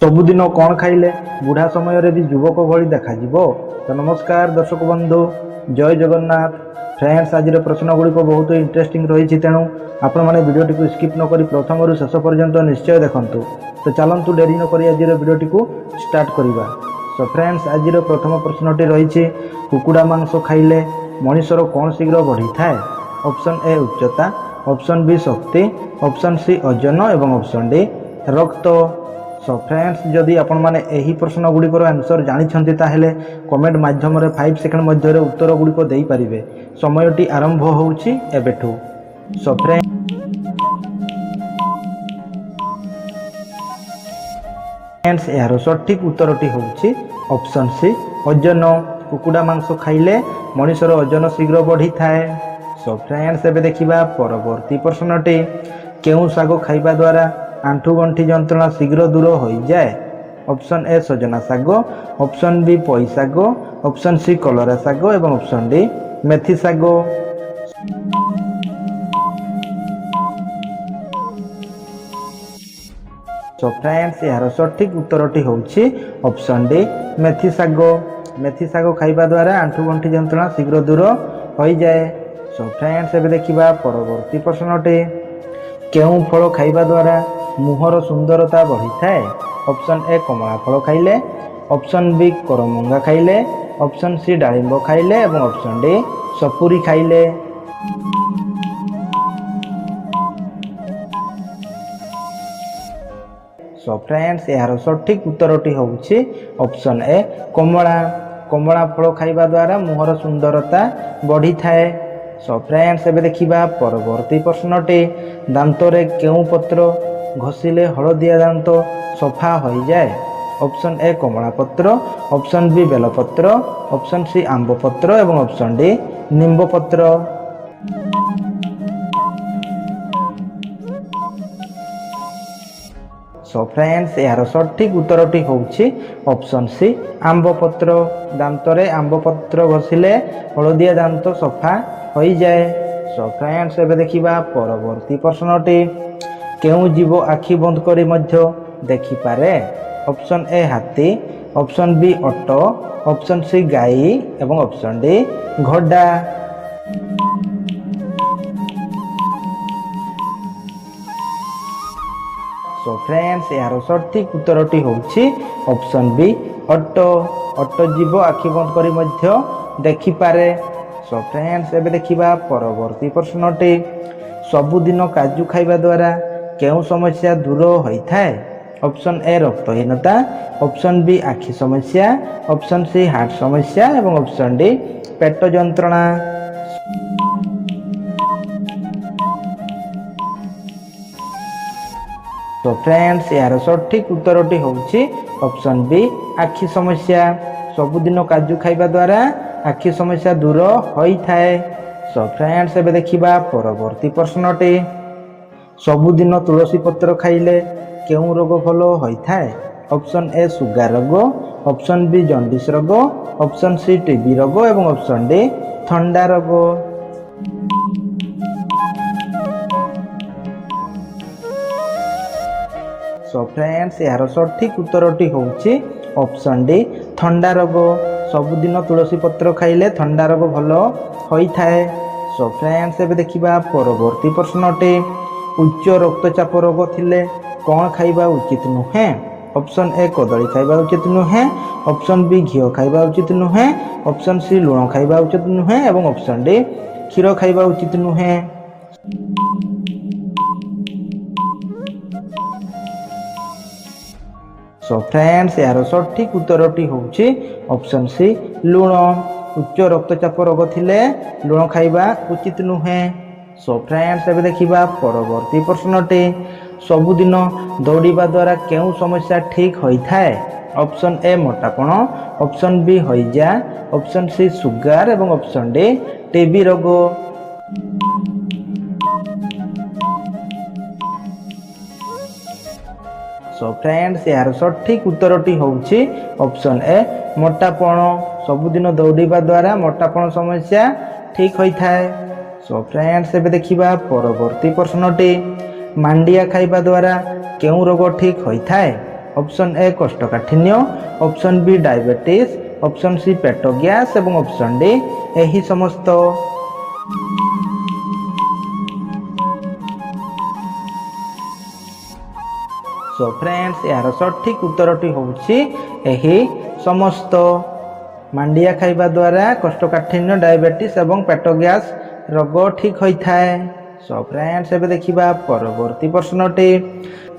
सबुदिन कौन खाइले बुढ़ा समय भी युवक भली देखाଯିବ। तो नमस्कार दर्शक बंधु, जय जगन्नाथ। फ्रेंड्स, आज प्रश्न गुड़िक बहुत इंटरेस्टिंग रही, तेणु आपण मैंने वीडियोटी को स्किप न करी प्रथम रु शेष पर्यंत निश्चय देखंतु। तो चलतु डेरी न करी आज वीडियोटी को स्टार्ट करवा। सो फ्रेंड्स, आज प्रथम प्रश्नटी रही, कुकुड़ा मांस खाइले मनुष्यर कौन शीघ्र बढ़ी थाए? ऑप्शन ए उच्चता, ऑप्शन बी शक्ति, ऑप्शन सी ओजन और ऑप्शन डी रक्त। सो फ्रेंड्स, जदि आपण माने एही प्रश्न गुड़िकर आंसर जानिछंती ताहेले कमेंट माध्यम रे 5 सेकंड मध्य उत्तर गुड़िक देई परिबे। समयटी आरंभ होउची एबेठू। सो फ्रेंड्स, यार सठिक उत्तरटी होउची ऑप्शन सी ओजन। कुकुड़ा मांस खाइले मनुष्यर ओजन शीघ्र बढ़ी थाए। सो फ्रेंड्स, एबे देखिबा परवर्ती प्रश्नटी, केउ साग खाइबा द्वारा आंठू गंठी जंत्रणा शीघ्र दूर हो जाए? ऑप्शन ए सजना साग, ऑप्शन बी पोई साग, ऑप्शन सी कलरा साग और ऑप्शन डी मेथी साग। सो फ्रेंड्स, यार सठिक उत्तरटी होउची ऑप्शन डी मेथी साग। मेथी साग खाइबा द्वारा आंठू गंठी जंत्रणा शीघ्र दूर हो जाए। सो फ्रेंड्स, एबे देखिबा परवर्ती प्रश्नटी, केउ फल खाइबा द्वारा मुहर सुंदरता बढ़ी थाए? ऑप्शन ए कमला फल खाइले, ऑप्शन बी करमंगा खाइले, ऑप्शन सी डालिंब खाइले और ऑप्शन डी सपुरी खाइले। सो फ्रेंड्स, यार सठिक उत्तरटी होउची ऑप्शन ए कमला। कमला फल खाइबा द्वारा मुहर सुंदरता बढ़ी थाए। सो फ्रेंड्स, एबे देखिबा परवर्ती प्रश्नटी, दांतरे केउ पत्र घषिले हलदिया दांत सफा हो जाए? ऑप्शन ए कमला पत्र, ऑप्शन बी बेलपत्र, ऑप्शन सी आंब पत्र और ऑप्शन डी निंब पत्र। सो फ्रेंड्स, यार सठिक उत्तरटी होउची ऑप्शन सी आंब पत्र। दांतरे आंब पत्र घषिले हलदिया दांत सफा हो जाए। सो फ्रेंड्स, एबे देखिबा परवर्ती प्रश्नटी, केउ जीव आखि बंद करी मध्य देखि पारे? ऑप्शन ए हाथी, option B auto, option C गाई और ऑप्शन डी घोड़ा। सो फ्रेंड्स, यार सठिक उत्तरटी होउची ऑप्शन बी ऑटो। ऑटो जीव आखि बंद करी मध्य देखि पारे। सो फ्रेंड्स, एबे देखिबा परवर्ती प्रश्नटी, सबुदिन काजू खाइबा द्वारा केउ समस्या दूर होइथाए? ऑप्शन ए रक्तहीनता, ऑप्शन बी आखि समस्या, ऑप्शन सी हार्ट समस्या और ऑप्शन डी पेट जंत्रणा। तो फ्रेंड्स, यार सठिक उत्तरटी होउची ऑप्शन बी आखि समस्या। सबुदिन काजू खाइबा द्वारा आखि समस्या दूर होइथाए। सो फ्रेंड्स, एबे देखिबा परवर्ती प्रश्नटी, सबुदिन तुलसी पत्र खाइले केउ रोग भल होइथाए? ऑप्शन ए सुगार रोग, ऑप्शन बी जंडिस रोग, ऑप्शन सी टीबी रोग और ऑप्शन डी ठंडा रोग। सो फ्रेंड्स, यार सठिक उत्तरटी होउची ऑप्शन डी ठंडा रोग। सबुदिन तुलसी पत्र खाइले ठंडा रोग भल होइथाए। सो फ्रेंड्स, एबे देखिबा परवर्ती प्रश्नटी, उच्च रक्तचाप रोग थिले कौन खाइबा उचित नुहे? ऑप्शन ए कदली खाइबा उचित नुहे, ऑप्शन बी घी खाइबा उचित नुहे, ऑप्शन सी लुण खाइबा उचित नुहे और ऑप्शन डी क्षीर खाइबा उचित नुहे। सो फ्रेंड्स, यार सठिक उत्तरटी होउची ऑप्शन सी लुण। उच्च रक्तचाप रोग थिले लुण खाइबा उचित नुहे। सो फ्रेंड्स, एबे देखिबा परवर्ती प्रश्नटी, सबुदिन दौड़िबा द्वारा केउ समस्या ठीक होइथाए? ऑप्शन ए मोटापण, ऑप्शन बी हइजा, ऑप्शन सी सुगार और ऑप्शन डी टीबी रोग। सो फ्रेंड्स, यार सठिक उत्तरटी होउची ऑप्शन ए मोटापण। सबुदिन दौड़िबा द्वारा मोटापण समस्या ठीक होइथाए। सो फ्रेंड्स, एबे देखिबा परवर्ती प्रश्नटी, मांडिया खाइबा द्वारा केउ रोग ठीक होइथाए? ऑप्शन ए कोष्ठकाठिन्य, option B diabetes, option C पेट गैस एवं ऑप्शन डी यही समस्त। सो फ्रेंड्स यार सठिक उत्तरटी होउछि यही समस्त। मांडिया खाइबा द्वारा कोष्ठकाठिन्य, डायबिटीज एवं पेट गैस रोग ठीक होता है। सो फ्रेंड्स एबे देखिबा परवर्ती प्रश्नटी।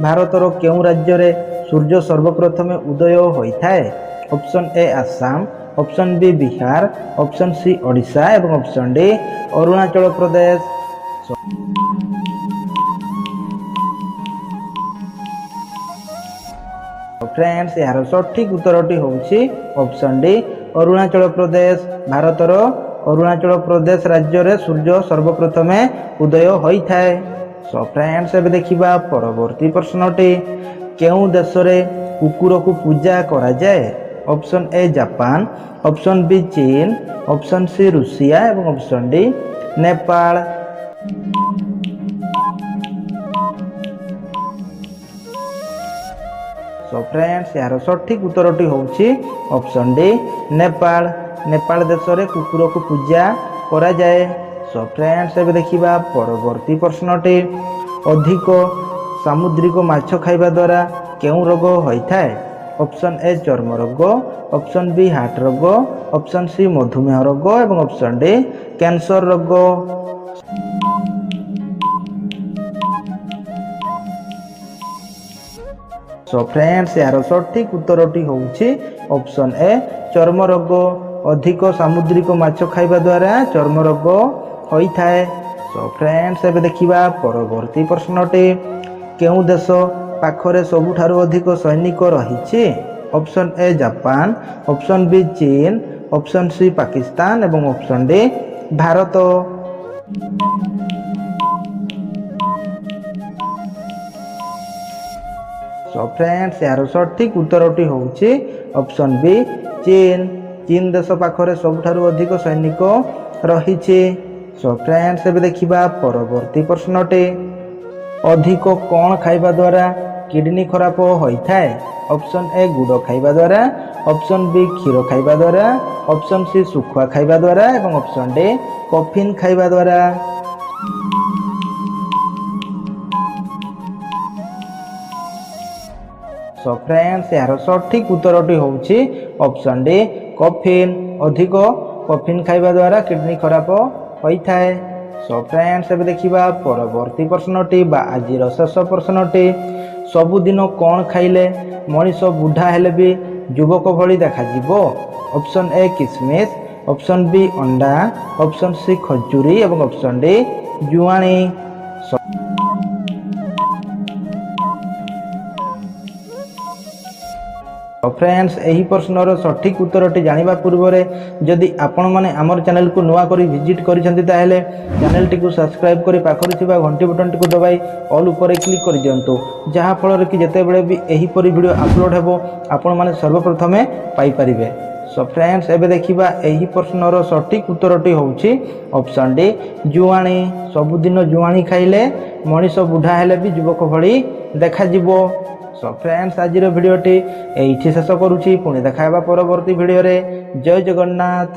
भारतर केउं राज्य रे सूर्य सर्वप्रथमे उदय होता है? Option A Assam, option B Bihar, option C Odisha एवं option D Arunachal Pradesh. Friends यार सठिक उत्तरटी होउछि ऑप्शन डी अरुणाचल प्रदेश। भारतर अरुणाचल प्रदेश राज्य रे सूर्य सर्वप्रथमे उदय होता है। सो फ्रेंड्स एबे देखिबा परवर्ती प्रश्नटी। केउं देश रे कुकुर को पूजा करा जाए? Option A Japan, option B चीन, ऑप्शन सी रूसिया एवं option D Nepal. So friends यार सठिक उत्तरटी होउछि ऑप्शन डी नेपाल। नेपाल देश रे कुकुर को पूजा करा जाए। सो फ्रेंड्स एबे देखिबा परवर्ती प्रश्नटी। अधिक सामुद्रिक माछ खाइबा द्वारा केउं रोग होता है? ऑप्शन ए चर्म रोग, ऑप्शन बी हार्ट रोग, ऑप्शन सी मधुमेह रोग एवं ऑप्शन डी कैंसर रोग। सो फ्रेंड्स यार सठिक उत्तरटी होउछि ऑप्शन ए चर्म रोग। अधिक सामुद्रिक माछ खाइबा द्वारा चर्म रोग होता है। सो फ्रेंड्स एबे देखिबा परवर्ती प्रश्नटी। केउं देश पाखरे सबुठारु अधिक सैनिक रहिछि? Option A Japan, option B चीन, ऑप्शन सी पाकिस्तान एवं option D Bharat. So friends यार सठिक उत्तरटी होउछि ऑप्शन बी चीन। चीन देश पाखरे सबुठारु अधिक सैनिक रहिछि। सो फ्रेंड्स एबे देखिबा परवर्ती प्रश्नटी। अधिक कौन खाइबा द्वारा किडनी खराब होता है? ऑप्शन ए गुड़ खाइबा द्वारा, ऑप्शन बी क्षीर खाइबा द्वारा, ऑप्शन सी सुखुआ खाइबा द्वारा एवं ऑप्शन डी कॉफिन खाइबा द्वारा। सो फ्रेंड्स यार सठिक उत्तरटी होउछि ऑप्शन डी कॉफिन। अधिक कॉफिन खाइबा द्वारा किडनी खराब होता है। सो फ्रेंड्स एबे देखिबा परवर्ती प्रश्नटी बा आजिर शेष प्रश्नटी। सबुदिन कौन खाइले मनीष बुढ़ा हेले भी युवक भली देखा जिवो? ऑप्शन ए किसमिस, ऑप्शन बी अंडा, ऑप्शन सी खजूरी एवं ऑप्शन डी जुआणी। फ्रेंड्स यही प्रश्नर सठिक उत्तरटी जानिबा पूर्वरे जदि आपण माने आमर चैनल को नुआ करी विजिट करिसेंती ताहेले चैनल टी को सब्सक्राइब करी पाखरि थिबा घंटी बटन टी को दबाई ऑल ऊपर क्लिक कर दियंतु, जहा फल कि जेते बेले भी एही परि वीडियो अपलोड हेबो आपण माने सर्वप्रथमे पाई परिबे। सो फ्रेंड्स एबे देखिबा एही प्रश्नर सठिक उत्तरटी होउछि ऑप्शन डी जुआणी। सबुदिन जुआणी खाइले मनीष बुढ़ा हेले भी युवक भली देखा जिवो। सो फ्रेंड्स आजिर भिडियोटी एइठी शेष करूछि, पुणी देखाबा परवर्ती भिडियो रे। जय जगन्नाथ।